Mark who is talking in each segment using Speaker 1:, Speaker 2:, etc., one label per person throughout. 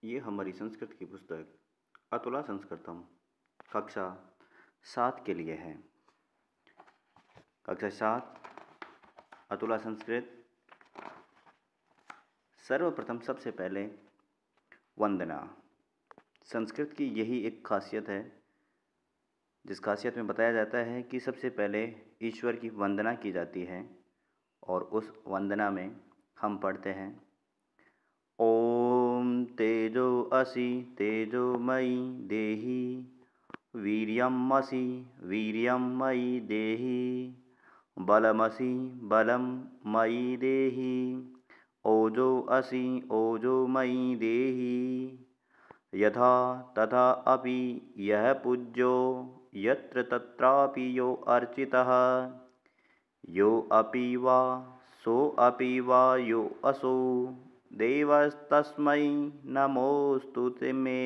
Speaker 1: ये हमारी संस्कृत की पुस्तक अतुला संस्कृतम कक्षा 7 के लिए है। कक्षा 7 अतुला संस्कृत। सर्वप्रथम सबसे पहले वंदना। संस्कृत की यही एक खासियत है, जिस खासियत में बताया जाता है कि सबसे पहले ईश्वर की वंदना की जाती है और उस वंदना में हम पढ़ते हैं ओम तेजो असि तेजोमयी देहि वीर्यमसि वीर्यमयी देहि बलमसि बलं मयि देहि ओजो असि ओजोमयी देहि यथा तथा अपि यः पूज्यो यत्र तत्रापि यो अर्चितः यो अपि वा सो अपि वा यो असौ देवस्तस्मै नमोऽस्तु ते मे।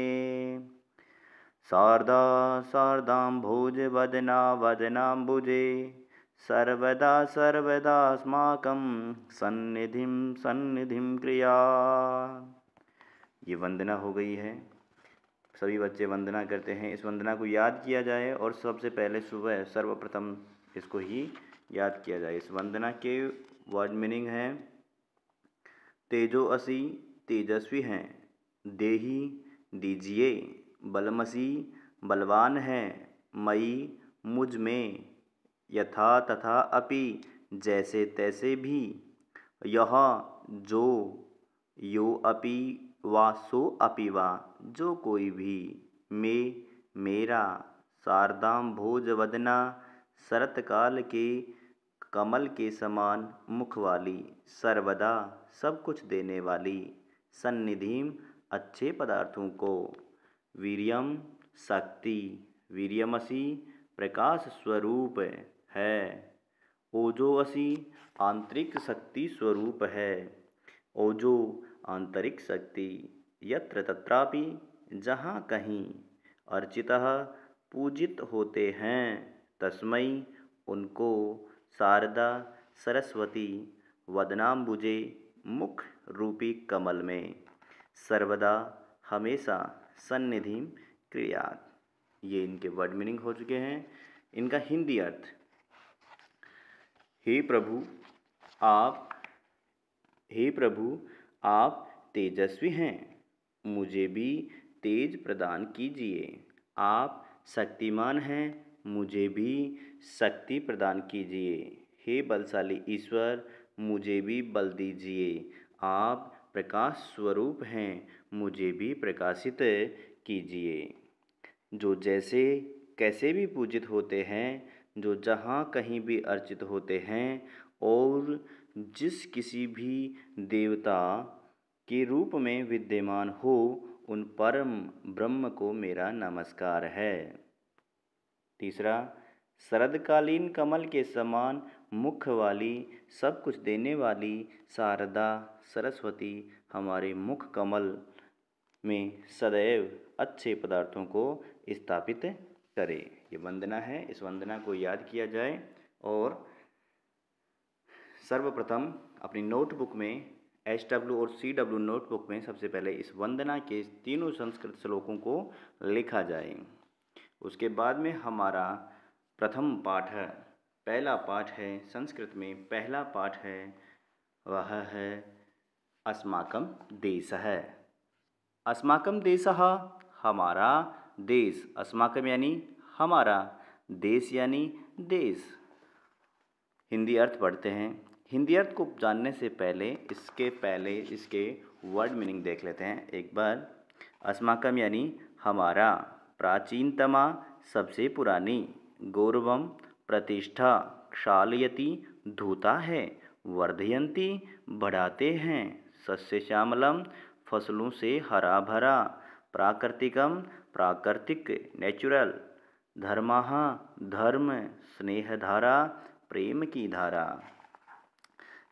Speaker 1: शारदा शारदाम्भोज वदना वदनाम्बुजे सर्वदा सर्वदास्माकं सन्निधिं सन्निधिं क्रिया। ये वंदना हो गई है। सभी बच्चे वंदना करते हैं। इस वंदना को याद किया जाए और सबसे पहले सुबह सर्वप्रथम इसको ही याद किया जाए। इस वंदना के वर्ड मीनिंग है तेजो असि तेजस्वी हैं, देही दीजिए, बलमसी बलवान है, मई मुझ में, यथा तथा अपि जैसे तैसे भी, यह जो, यो अपि वा सो अपि वा जो कोई भी, में मेरा, शारदाम भोज वदना शरतकाल के कमल के समान मुख वाली, सर्वदा सब कुछ देने वाली, सन्निधिम अच्छे पदार्थों को, वीर्यम शक्ति, वीर्यमसि प्रकाश स्वरूप है, ओजोअसि आंतरिक शक्ति स्वरूप है, ओजो आंतरिक शक्ति, यत्र तत्रापि जहाँ कहीं, अर्चितः पूजित होते हैं, तस्मै उनको, शारदा सरस्वती वदनाम्बुजे मुख रूपी कमल में, सर्वदा हमेशा, सन्निधि क्रियात्। ये इनके वर्ड मीनिंग हो चुके हैं। इनका हिंदी अर्थ, हे प्रभु आप तेजस्वी हैं, मुझे भी तेज प्रदान कीजिए। आप शक्तिमान हैं, मुझे भी शक्ति प्रदान कीजिए। हे बलशाली ईश्वर, मुझे भी बल दीजिए। आप प्रकाश स्वरूप हैं, मुझे भी प्रकाशित कीजिए। जो जैसे कैसे भी पूजित होते हैं, जो जहाँ कहीं भी अर्चित होते हैं और जिस किसी भी देवता के रूप में विद्यमान हो, उन परम ब्रह्म को मेरा नमस्कार है। तीसरा, शरदकालीन कमल के समान मुख वाली, सब कुछ देने वाली शारदा सरस्वती हमारे मुख कमल में सदैव अच्छे पदार्थों को स्थापित करे। ये वंदना है। इस वंदना को याद किया जाए और सर्वप्रथम अपनी नोटबुक में HW और CW नोटबुक में सबसे पहले इस वंदना के तीनों संस्कृत श्लोकों को लिखा जाए। उसके बाद में हमारा प्रथम पाठ है, पहला पाठ है संस्कृत में, पहला पाठ है वह है अस्माकं देशः। अस्माकं देशः हमारा देश, अस्माकं यानी हमारा, देश यानी देश। हिंदी अर्थ पढ़ते हैं। हिंदी अर्थ को जानने से पहले इसके वर्ड मीनिंग देख लेते हैं एक बार। अस्माकं यानी हमारा, प्राचीनतमा सबसे पुरानी, गौरवम प्रतिष्ठा, क्षालयति धोता है, वर्धयन्ति बढ़ाते हैं, सस्य श्यामलम फसलों से हरा भरा, प्राकृतिकम प्राकृतिक नेचुरल, धर्मः धर्म, स्नेहधारा प्रेम की धारा,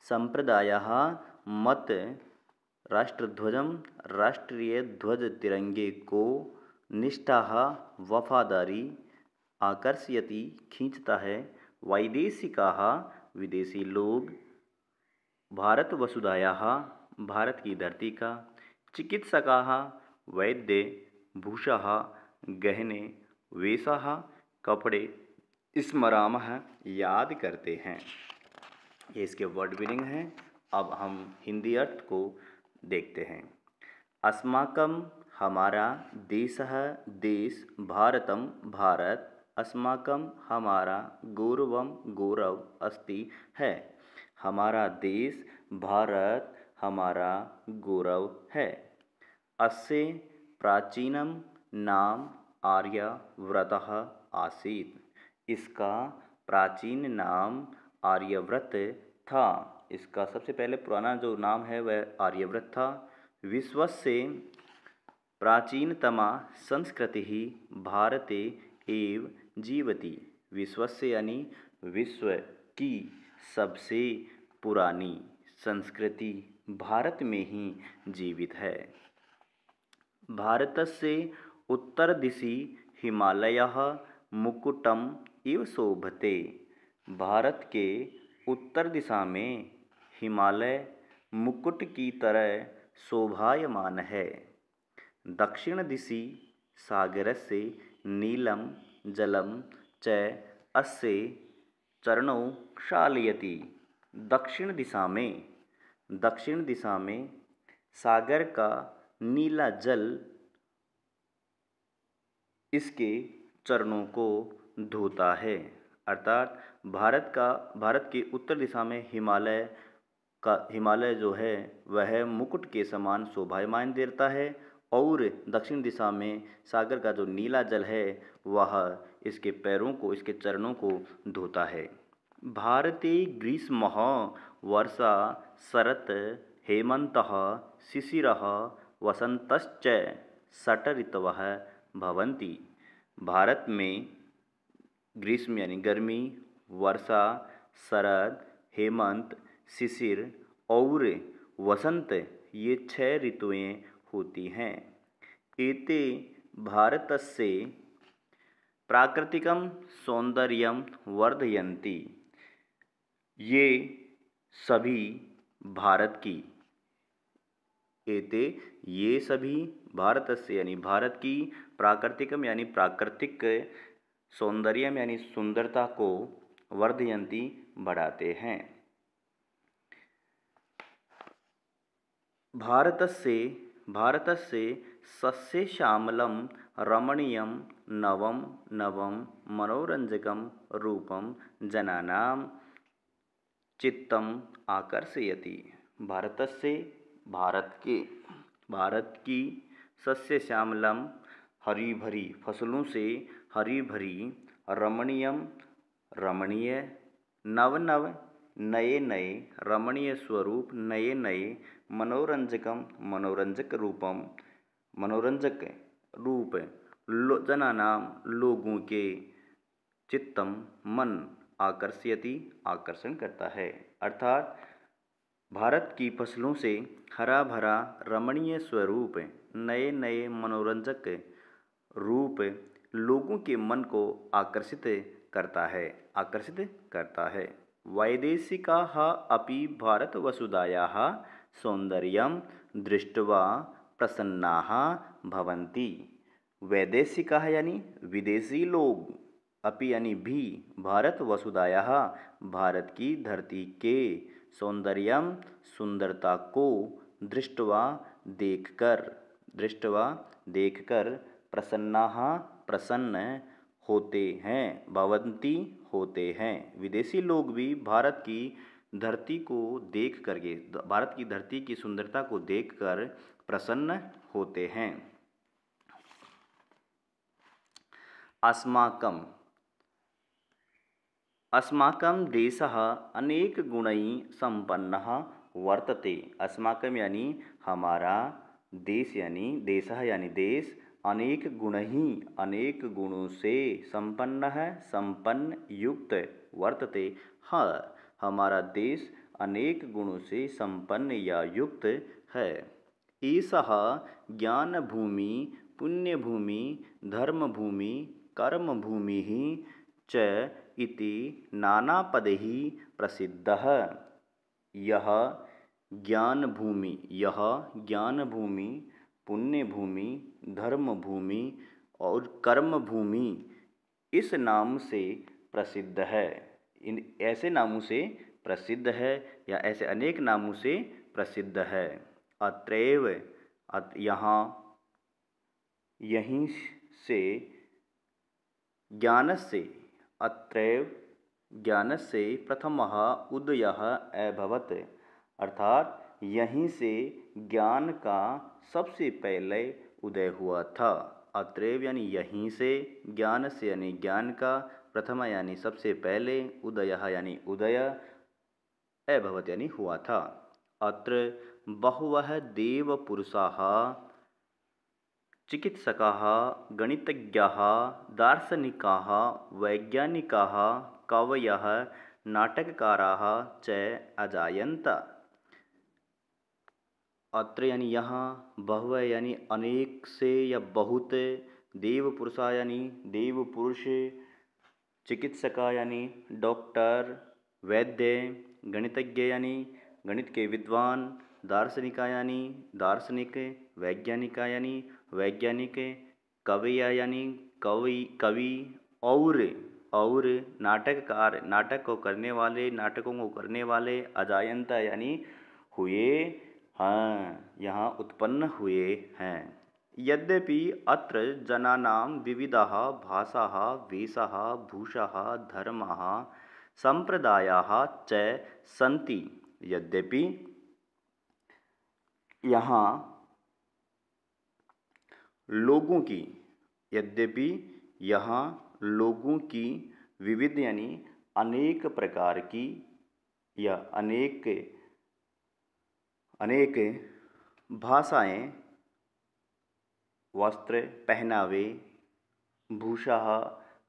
Speaker 1: संप्रदायः मत, राष्ट्रध्वजम राष्ट्रीय ध्वज तिरंगे को, निष्ठाः वफादारी, आकर्षयति खींचता है, वैदेशिकाः विदेशी लोग, भारत वसुधायाः भारत की धरती का, चिकित्सकाः वैद्य, भूषः, गहने, वेशः, कपड़े स्मरामः, याद करते हैं। ये इसके वर्ड मीनिंग हैं। अब हम हिंदी अर्थ को देखते हैं। अस्माकं हमारा, देशः देश, भारतं भारत, अस्माकं हमारा, गौरवं गौरव अस्ति है। हमारा देश भारत हमारा गौरव है। अस्य प्राचीनं नाम आर्यव्रतः आसीत्। इसका प्राचीन नाम आर्यव्रत था। इसका सबसे पहले पुराना जो नाम है वह आर्यव्रत था। विश्वस्य प्राचीनतमा संस्कृतिः भारते एव जीवति। विश्वस्य यानी विश्व की सबसे पुरानी संस्कृति भारत में ही जीवित है। भारतस्य उत्तरदिशि हिमालयः मुकुटम इव शोभते। भारत के उत्तर दिशा में हिमालय मुकुट की तरह शोभायमान है। दक्षिण दिशि सागरस्य नीलं जलं च अस्य चरणौ क्षालयति। दक्षिण दिशा में सागर का नीला जल इसके चरणों को धोता है। अर्थात भारत के उत्तर दिशा में हिमालय जो है वह मुकुट के समान शोभायमान देता है और दक्षिण दिशा में सागर का जो नीला जल है वह इसके पैरों को, इसके चरणों को धोता है। भारते ग्रीष्मः वर्षा शरत् हेमन्तः शिशिरः वसन्तश्च षट् ऋतवः भवन्ति। भारत में ग्रीष्म यानी गर्मी, वर्षा, शरद, हेमंत, शिशिर और वसंत ये 6 ऋतुएं होती हैं। एते भारतस्य प्राकृतिकं सौंदर्यं वर्धयन्ति। ये सभी भारत की भारतस्य यानी भारत की प्राकृतिकम यानी प्राकृतिक सौंदर्यम यानी सुंदरता को वर्धयन्ति बढ़ाते हैं। भारतस्य सस्यश्यामलं रमणीयं नवं मनोरंजकं रूपं जनानां चित्तम् आकर्षयति। भारत की सस्यश्यामलम हरी भरी फसलों से हरी भरी, रमणीय, नव नए रमणीय स्वरूप, नए मनोरंजक रूप जनानाम लोगों के चित्तम मन आकर्षयति आकर्षण करता है। अर्थात भारत की फसलों से हरा भरा रमणीय स्वरूप, नए मनोरंजक रूप लोगों के मन को आकर्षित करता है। वैदेशिकाः अपि भारतवसुधायाः सौंदर्यं दृष्ट्वा प्रसन्नाः भवन्ति। वैदेशिकाः यानी विदेशी लोग, अपि यानी भी, भारतवसुधायाः भारत की धरती के, सौंदर्यम सुंदरता को, दृष्ट्वा देखकर प्रसन्नाः प्रसन्न होते हैं, भवन्ति होते हैं। विदेशी लोग भी भारत की धरती की सुंदरता को देखकर प्रसन्न होते हैं। अस्माकं देशः अनेक गुणैः संपन्नः वर्तते। अस्माकं यानी हमारा, देश यानी देशः यानी देश, अनेक गुणों से संपन्न युक्त वर्तते है। हमारा देश अनेक गुणों से संपन्न या युक्त है। एषः ज्ञानभूमि, पुण्यभूमि, धर्मभूमि, कर्मभूमिः च इति नानापदैः प्रसिद्धः। यह ज्ञान भूमि पुण्य भूमि, धर्म भूमि और कर्म भूमि इस नाम से प्रसिद्ध है। इन ऐसे नामों से प्रसिद्ध है या ऐसे अनेक नामों से प्रसिद्ध है। अत्रैव यहाँ, यहीं से, ज्ञानस्य, अत्रैव ज्ञानस्य प्रथमः उदयः अभवत्, अर्थात यहीं से ज्ञान का सबसे पहले उदय हुआ था। अत्रैव यानी यहीं से, ज्ञानस्य यानी ज्ञान का, प्रथम यानी सबसे पहले, उदयः यानी उदय, अभवत् यानी हुआ था। अत्र बहवः देवपुरुषाः, चिकित्सकाः, गणितज्ञाः, दार्शनिकाः, वैज्ञानिकाः, कवयः, नाटककाराः च अजायन्त। अत्र यानी यहाँ, बहवः यानी अनेक से या बहुत, देवपुरुषा यानी देव पुरुष, चिकित्सका यानी डॉक्टर, वैद्य, गणितज्ञ यानी गणित के विद्वान, दार्शनिका यानी दार्शनिक, वैज्ञानिका यानी वैज्ञानिक, कवयिया यानी कवि और नाटककार, नाटक को करने वाले, नाटकों को करने वाले, अजायंत यानी हुए हैं, यहाँ उत्पन्न हुए हैं। यद्यपि अत्र जनानां विविधाः भाषाः, वेशाः, भूषाः, धर्माः, संप्रदायाः च सन्ति। यद्यपि यहाँ लोगों की, यद्यपि यहाँ लोगों की विविध यानी अनेक प्रकार की या अनेक भाषाएं, वस्त्र, पहनावे, भूषा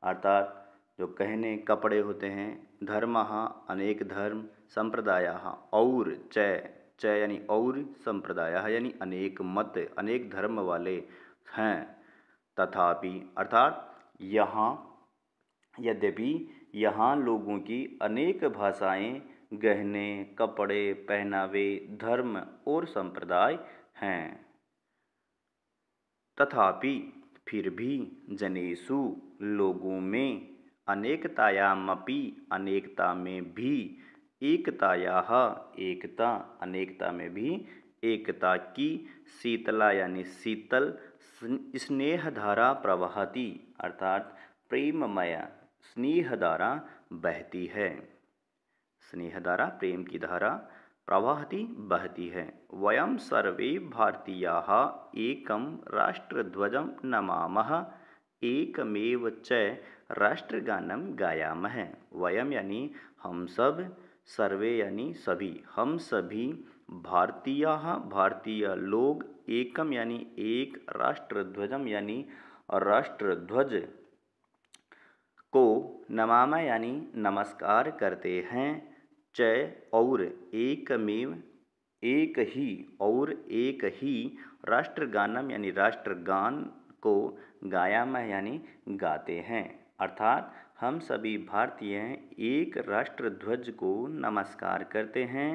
Speaker 1: अर्थात जो कहने कपड़े होते हैं, धर्मः अनेक धर्म, संप्रदायाः और च यानी और, संप्रदायाः यानी अनेक मत, अनेक धर्म वाले हैं। तथापि अर्थात यहाँ, यद्यपि यहाँ लोगों की अनेक भाषाएं, गहने, कपड़े, पहनावे, धर्म और संप्रदाय हैं। तथापि फिर भी जनेषु लोगों में, अनेकतायामपि अनेकता में भी, एकतायाः एकता अनेकता में भी एकता की, शीतला यानी शीतल, स्नेहधारा प्रवहति अर्थात प्रेममय स्नेहधारा बहती है। स्नेहधारा प्रेम की धारा प्रवहति बहती है। वयं सर्वे भारतीयाः एकं राष्ट्रध्वजं नमामः, एकमेव च राष्ट्रगानं गायामः। वयं यानी हम सब, सर्वे यानी सभी, हम सभी, भारतीयाः भारतीय लोग, एकम यानी एक, राष्ट्रध्वजम यानी राष्ट्रध्वज को, नमामः यानी नमस्कार करते हैं, च और, एकमेव एक ही, और एक ही, राष्ट्रगानम यानी राष्ट्रगान को, गायामः यानी गाते हैं। अर्थात हम सभी भारतीय एक राष्ट्रध्वज को नमस्कार करते हैं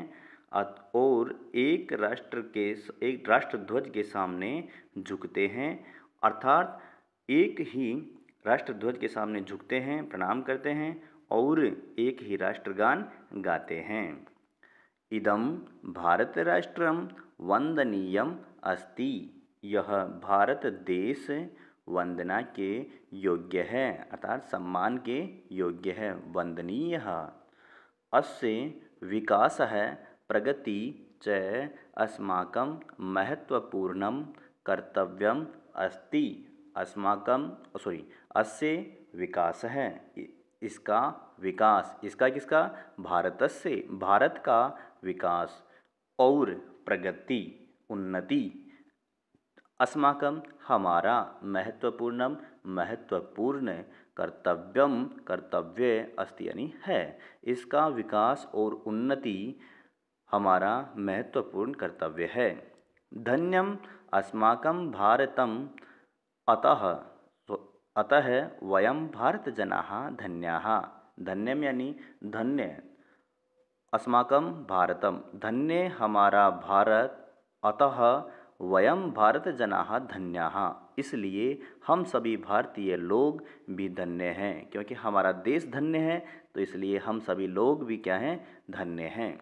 Speaker 1: और एक राष्ट्रध्वज के सामने झुकते हैं। अर्थात एक ही राष्ट्रध्वज के सामने झुकते हैं, प्रणाम करते हैं और एक ही राष्ट्रगान गाते हैं। इदं भारत राष्ट्रम वंदनीयम अस्ति, यह भारत देश वंदना के योग्य है, अर्थात सम्मान के योग्य है, वंदनीय। अस्य विकासः प्रगति च अस्माकं महत्वपूर्णं कर्तव्यम अस्ति। अस्य विकास है, इसका विकास, इसका किसका, भारतस्य, भारत का विकास, और प्रगति उन्नति, अस्माकं हमारा, महत्वपूर्णम महत्वपूर्ण, कर्तव्यम कर्तव्य, अस्ति यानी है, इसका विकास और उन्नति हमारा महत्वपूर्ण कर्तव्य है। धन्यम अस्माकं भारतम अतः वयं भारतजनाः धन्याः। धन्यम यानी धन्य, अस्माकं भारतम धन्य हमारा भारत, अतः वयम भारत जनाः धन्याः, इसलिए हम सभी भारतीय लोग भी धन्य हैं, क्योंकि हमारा देश धन्य है तो इसलिए हम सभी लोग भी क्या हैं, धन्य हैं।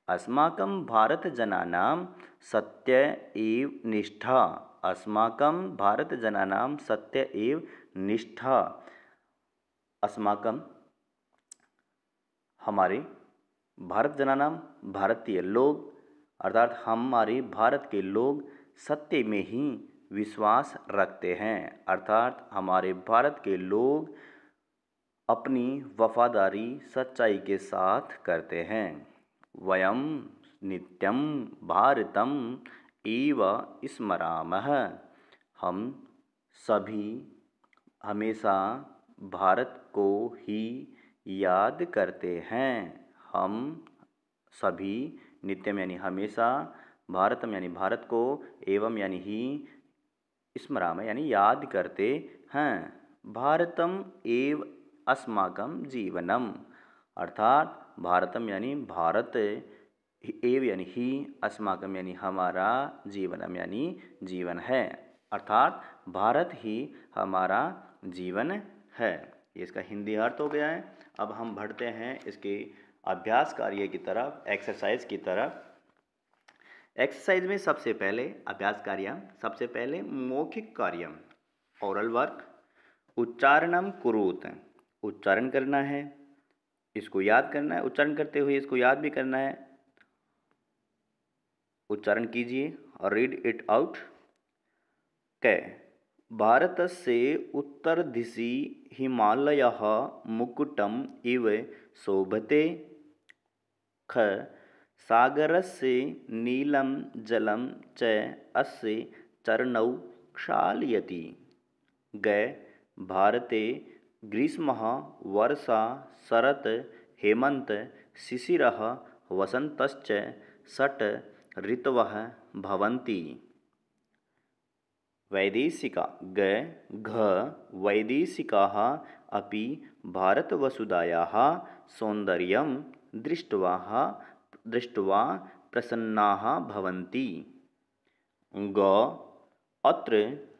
Speaker 1: अस्माकं भारत जनानां सत्य एव निष्ठा, अस्माकं भारत जनानां सत्य एव निष्ठा, अस्माकं हमारे, भारत जनानाम भारतीय लोग, अर्थात हमारे भारत के लोग सत्य में ही विश्वास रखते हैं, अर्थात हमारे भारत के लोग अपनी वफादारी सच्चाई के साथ करते हैं। वयम नित्यं भारतम एव स्मरामः, हम सभी हमेशा भारत को ही याद करते हैं। हम सभी, नित्यम यानी हमेशा, भारतम यानी भारत को, एवं यानी ही, स्मराम यानी याद करते हैं। भारतम एव अस्माकं जीवनम, अर्थात भारतम यानी भारत, एव यानी ही, अस्माकम यानी हमारा, जीवनम यानी जीवन है, अर्थात भारत ही हमारा जीवन है। ये इसका हिंदी अर्थ हो गया है। अब हम बढ़ते हैं इसके अभ्यास कार्य की तरफ, एक्सरसाइज की तरफ। एक्सरसाइज में सबसे पहले अभ्यास कार्य, सबसे पहले मौखिक कार्य, ओरल वर्क, उच्चारणम कुरुत, उच्चारण करना है, इसको याद करना है, उच्चारण करते हुए इसको याद भी करना है। उच्चारण कीजिए और रीड इट आउट। क, भारतस्य उत्तरदिशि हिमालयः मुकुटम् इव शोभते। ख, सागरस्य नीलं जलं च अस्य चरणौ क्षालयति। ग, भारते ग्रीष्मः वर्षा शरत् हेमन्त शिशिरः वसन्तश्च षट् ऋतवः भवन्ति। वैदेशिका, घ, वैदेशिकाः अपि भारतवसुधायाः सौन्दर्यं दृष्ट्वा प्रसन्नाः भवन्ति। ग, अत्र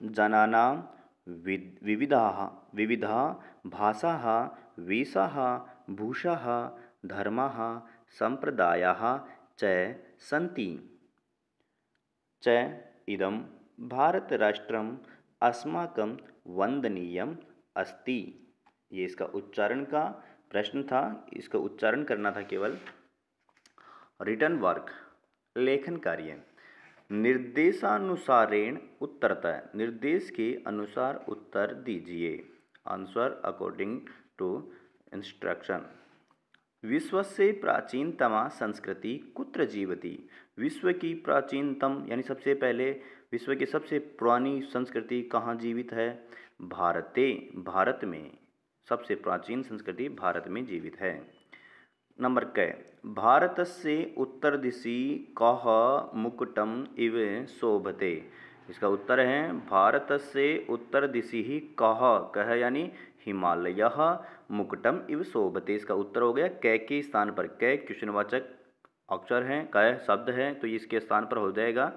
Speaker 1: जनानां विविधा भाषाः, वेशाः, भूषाः, धर्माः, सम्प्रदायाः च सन्ति। च, इदं भारतराष्ट्रम् अस्माकं वन्दनीयम् अस्ति। ये इसका उच्चारण का प्रश्न था, इसका उच्चारण करना था केवल। रिटन वर्क, लेखन कार्य, निर्देशानुसारेण उत्तरतः, निर्देश के अनुसार उत्तर दीजिए। Answer according to instruction. विश्वस्य प्राचीनतमा संस्कृति कुत्र जीवति, विश्व की प्राचीनतम यानी सबसे पहले विश्व की सबसे पुरानी संस्कृति कहाँ जीवित है, भारते, भारत में सबसे प्राचीन संस्कृति भारत में जीवित है। नंबर क, भारतस्य उत्तरदिशि कः मुकुटम इव शोभते, इसका उत्तर है भारतस्य उत्तरदिशि ही कः यानी हिमालयः मुकुटम इव शोभते, इसका उत्तर हो गया क के स्थान पर, क क्वेश्चनवाचक अक्षर है, क शब्द है, तो इसके स्थान पर हो जाएगा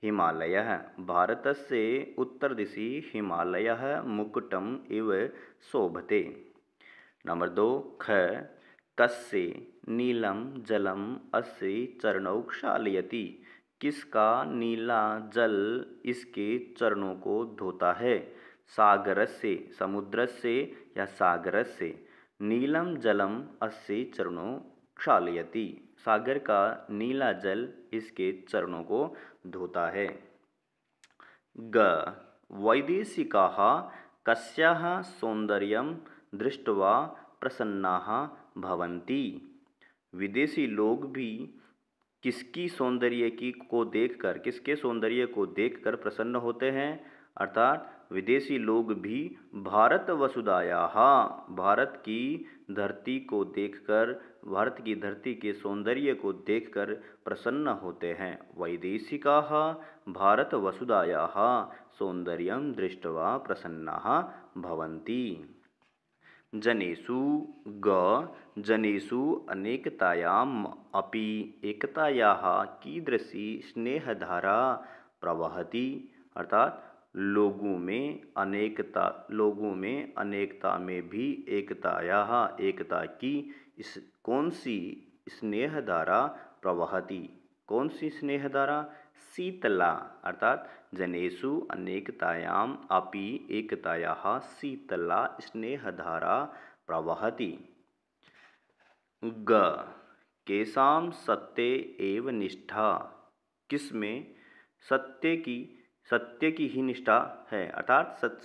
Speaker 1: हिमालयः। भारतस्य उत्तरदिशि हिमालयः मुकुटम इव शोभते। नंबर 2, ख, कस्य नीलं जलम अस्य चरणौ क्षालयति, किसका नीला जल इसके चरणों को धोता है, सागरस्य, समुद्रस्य या सागरस्य, नीलम जलम अस्य चरणौ क्षालयति, सागर का नीला जल इसके चरणों को धोता है। ग, वैदेशिकाः कस्याः सौन्दर्यं दृष्ट्वा प्रसन्नाः भवन्ति, विदेशी लोग भी किसकी सौंदर्य की को देखकर, किसके सौंदर्य को देखकर प्रसन्न होते हैं, अर्थात विदेशी लोग भी भारत वसुधायाः, भारत की धरती को देखकर, भारत की धरती के सौंदर्य को देखकर प्रसन्न होते हैं। वैदेशिकाः भारत वसुधायाः सौंदर्यं दृष्ट्वा प्रसन्नाः भवन्ति। जनेषु, ग, जनेषु अनेकतायाम् अपि एकतायाः कीदृशी स्नेहधारा प्रवहति, अर्थात लोगों में अनेकता में भी एकता की इस कौन सी स्नेह धारा प्रवहति, कौन सी स्नेह धारा? शीतला, अर्थात जनेषु अनेकतायाम् अपि एकतायाः शीतला स्नेहधारा प्रवहति। ग केषां सत्ये एव निष्ठा, किसमें सत्य की ही निष्ठा है, अर्थात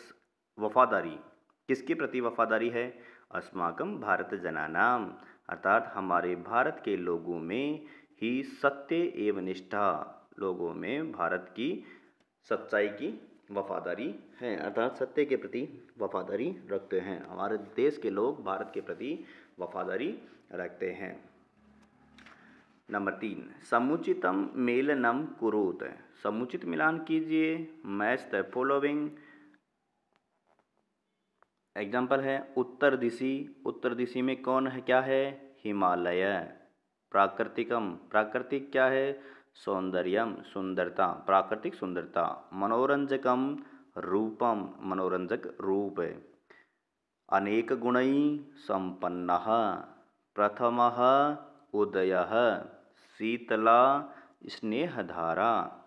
Speaker 1: वफादारी, किसके प्रति वफादारी है? अस्माकं भारत जनानां, अर्थात हमारे भारत के लोगों में ही सत्य एव निष्ठा, लोगों में भारत की सच्चाई की वफादारी है, अर्थात सत्य के प्रति वफादारी रखते हैं। हमारे देश के लोग भारत के प्रति वफादारी रखते हैं। नंबर 3, समुचितम मेलनम कुरुत, समुचित मिलान कीजिए। Match the following. एग्जाम्पल है उत्तर दिशी में कौन है, क्या है? हिमालय। प्राकृतिकम, प्राकृतिक क्या है? सौंदर्यम, सुंदरता, प्राकृतिक सुंदरता। मनोरंजकम, रूपम, मनोरंजक रूप। अनेक गुणई संपन्नः, प्रथमः उदयः, शीतला स्नेहधारा।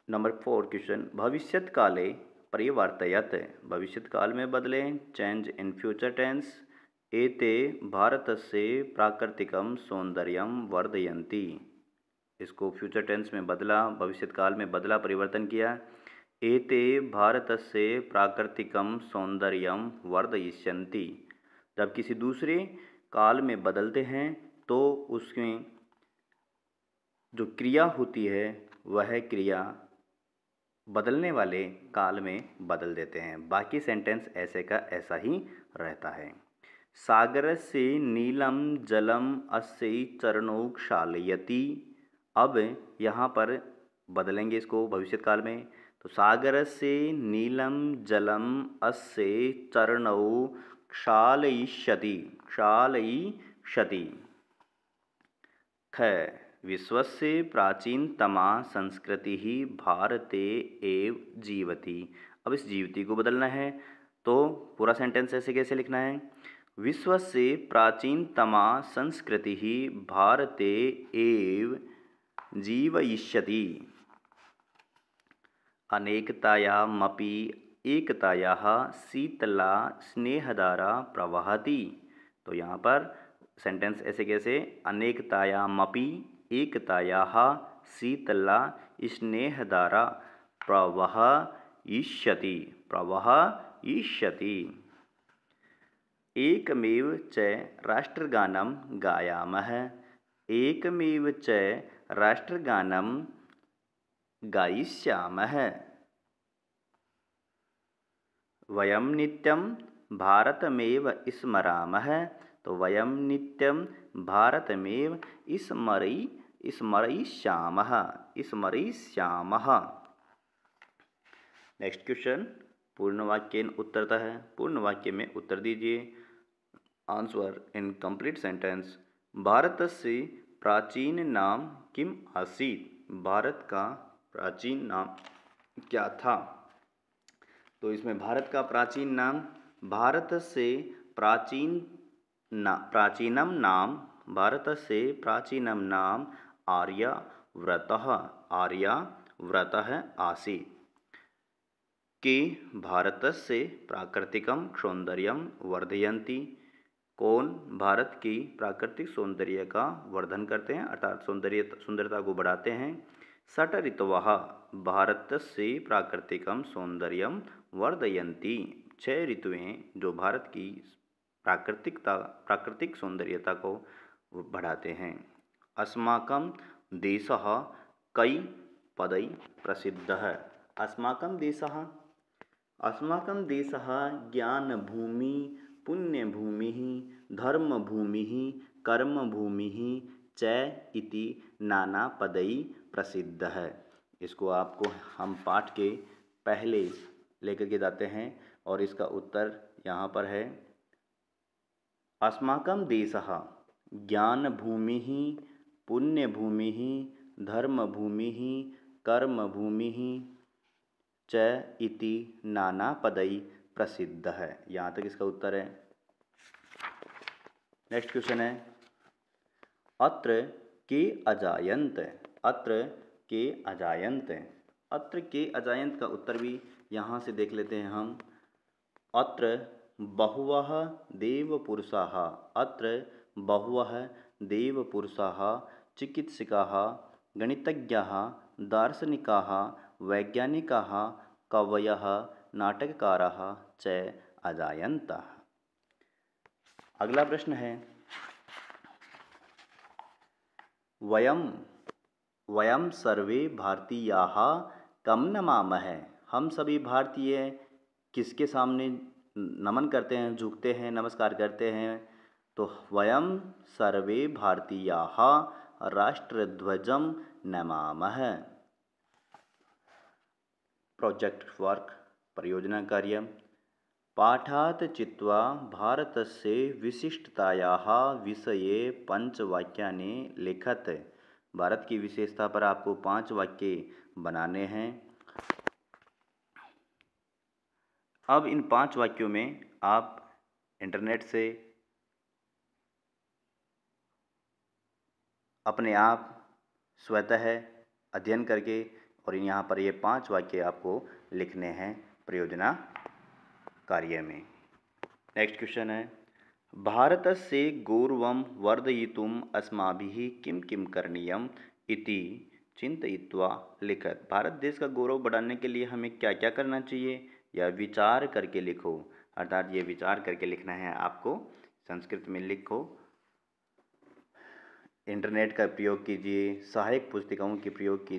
Speaker 1: नंबर 4 क्वेश्चन, भविष्यत् काले परिवर्तयत, भविष्यत् काल में बदले, चेंज इन फ्यूचर टेंस। एते भारतस्य प्राकृतिकं सौंदर्यं वर्धयन्ति, इसको फ्यूचर टेंस में बदला, भविष्यत् काल में बदला, परिवर्तन किया। एते भारतस्य प्राकृतिकं सौंदर्यं वर्धयिष्यन्ति, जब किसी दूसरे काल में बदलते हैं तो उसमें जो क्रिया होती है वह क्रिया बदलने वाले काल में बदल देते हैं, बाकी सेंटेंस ऐसे का ऐसा ही रहता है। सागर से नीलम जलम अस्य चरणौ क्षालयति, अब यहाँ पर बदलेंगे इसको भविष्यत काल में, तो सागर से नीलम जलम अस्य चरणौ क्षालयिष्यति, ख विश्वस्य प्राचीनतमा संस्कृति ही भारते एव जीवति, अब इस जीवति को बदलना है, तो पूरा सेंटेंस ऐसे कैसे लिखना है? विश्वस्य प्राचीनतमा संस्कृति ही भारते एव जीवयिष्यति, अनेकतायामपि एकतायाः शीतला स्नेहधारा प्रवहति, तो यहाँ पर सेंटेंस ऐसे कैसे? अनेकतायामपि एकतायाः शीतला स्नेहधारा प्रवहयिष्यति, एकमेव च राष्ट्रगानं गायामः, एकमेव च राष्ट्रगानं गायिष्यामः। वयं नित्यं भारतमेव स्मरामः, तो वयं नित्यं भारतमेव स्मरयिष्यामः। नेक्स्ट क्वेश्चन, पूर्ण वाक्येन उत्तरतः, पूर्ण वाक्य में उत्तर दीजिए। Answer in complete sentence. भारतस्य प्राचीन नाम किम आसीत्, भारत का प्राचीन नाम क्या था? तो इसमें भारत का प्राचीन नाम, भारतस्य प्राचीनम नाम, भारतस्य प्राचीनम नाम आर्यावर्तः आसीत्। के भारतस्य प्राकृतिकं सौंदर्यं वर्धयन्ति, कौन भारत की प्राकृतिक सौंदर्य का वर्धन करते हैं, अर्थात सुंदरता को बढ़ाते हैं। षट् ऋतवः भारतस्य प्राकृतिकं सौंदर्यं वर्धयन्ति, 6 ऋतुएं जो भारत की प्राकृतिक सौंदर्यता को बढ़ाते हैं। अस्माकं देशः कई पदैः प्रसिद्धः, अस्माकं देशः ज्ञानभूमि, पुण्यभूमिः, धर्मभूमिः, कर्मभूमिः च इति नाना पदैः प्रसिद्धः। इसको आपको हम पाठ के पहले लेकर के जाते हैं और इसका उत्तर यहाँ पर है। अस्माकं देशः ज्ञानभूमिः, पुण्यभूमिः धर्मभूमिः कर्मभूमिः च इति नानापदैः प्रसिद्धः। यहाँ तक इसका उत्तर है। नेक्स्ट क्वेश्चन है अत्र के अजायन्त। अत्र के अजायन्त। अत्र के अजायन्त का उत्तर भी यहाँ से देख लेते हैं हम। अत्र बहवः देवपुरुषाः। अत्र बहवः देवपुरुषाः चिकित्सकाः गणितज्ञाः दार्शनिकाः वैज्ञानिकाः कवयः नाटककाराः च अजायन्तः। अगला प्रश्न है वयं सर्वे भारतीयाः कं नमामः। हम सभी भारतीय किसके सामने नमन करते हैं, झुकते हैं, नमस्कार करते हैं? तो वयं सर्वे भारतीयाः राष्ट्रध्वजं नमामः। प्रोजेक्ट वर्क परियोजना कार्य पाठात् चित्वा भारतस्य विशिष्टतायाः विषये 5 वाक्यानि लिखत। भारत की विशेषता पर आपको 5 वाक्य बनाने हैं। अब इन 5 वाक्यों में आप इंटरनेट से अपने आप स्वतः अध्ययन करके और यहाँ पर ये 5 वाक्य आपको लिखने हैं परियोजना कार्य में। नेक्स्ट क्वेश्चन है भारतस्य गौरवं वर्धयितुम् अस्माभिः किं किं करणीयम् इति चिन्तयित्वा लिखत। भारत देश का गौरव बढ़ाने के लिए हमें क्या क्या करना चाहिए, यह विचार करके लिखो। अर्थात ये विचार करके लिखना है आपको। संस्कृत में लिखो। इंटरनेट का प्रयोग कीजिए, सहायक पुस्तिकाओं की प्रयोग कीजिए।